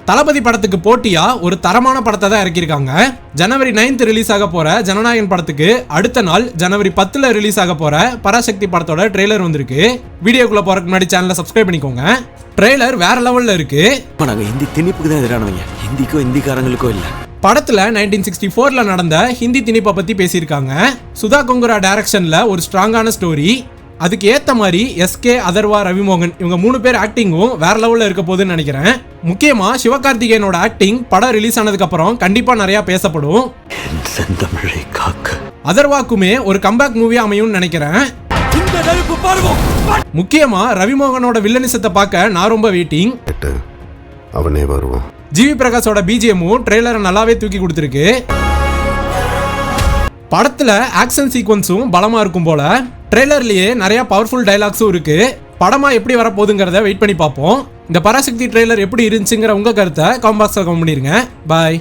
தளபதி படத்துக்கு போட்டியா ஒரு தரமான படத்தை தான் இறக்கிருக்காங்க. ஜனவரி 9 ரிலீஸ் ஆக போற ஜனநாயகன் படத்துக்கு அடுத்த நாள் ஜனவரி 10 ரிலீஸ் ஆக போற பராசக்தி படத்தோட ட்ரெய்லர் வந்திருக்கு. வீடியோக்குள்ள போறதுக்கு முன்னாடி சேனலை சப்ஸ்கிரைப் பண்ணிக்கோங்க. ட்ரெய்லர் வேற லெவல்ல இருக்கு. நாங்க ஹிந்தி திணிப்புக்கு தான் எதிரானவங்க, ஹிந்திக்கோ ஹிந்திக்காரங்களுக்கோ இல்ல. படத்துல 1964ல நடந்த ஹிந்தி திணிப்பை பத்தி பேசியிருக்காங்க. சுதா கொங்குரா டைரக்ஷன்ல ஒரு ஸ்ட்ராங்கான ஸ்டோரி. அதுக்கு ஏத்த மாதிரி எஸ்கே, அதர்வா, ரவிமோகன் இவங்க 3 பேர் ஆக்டிங்கும் வேற லெவல்ல இருக்க போகுதுன்னு நினைக்கிறேன். முக்கியமா சிவகார்த்திகேயனோட ஆக்டிங் படம் ரிலீஸ் ஆனதுக்கு அப்புறம் கண்டிப்பா நிறைய பேசப்படும். அதர்வாக்குமே ஒரு கம்பேக் மூவியா அமையும் நினைக்கிறேன். முக்கியமா ரவிமோகனோட வில்லனிசத்தை பார்க்க நான் ரொம்ப வெயிட்டிங். அவனே வருவான். ஜிவி பிரகாஷோட பிஜிஎம்மும் ட்ரெய்லரை நல்லாவே தூக்கி கொடுத்துருக்கு. படத்துல ஆக்ஷன் சீக்வன்ஸும் பலமா இருக்கும் போல. ட்ரெய்லர்லயே நிறைய பவர்ஃபுல் டைலாக்ஸும் இருக்கு. படமா எப்படி வரப்போகுதுங்கிறத வெயிட் பண்ணி பார்ப்போம். இந்த பராசக்தி ட்ரெய்லர் எப்படி இருந்துச்சுங்கிற உங்க கருத்தை கமெண்ட் பாக்ஸ்ல கமெண்ட் பண்ணிருங்க. பாய்.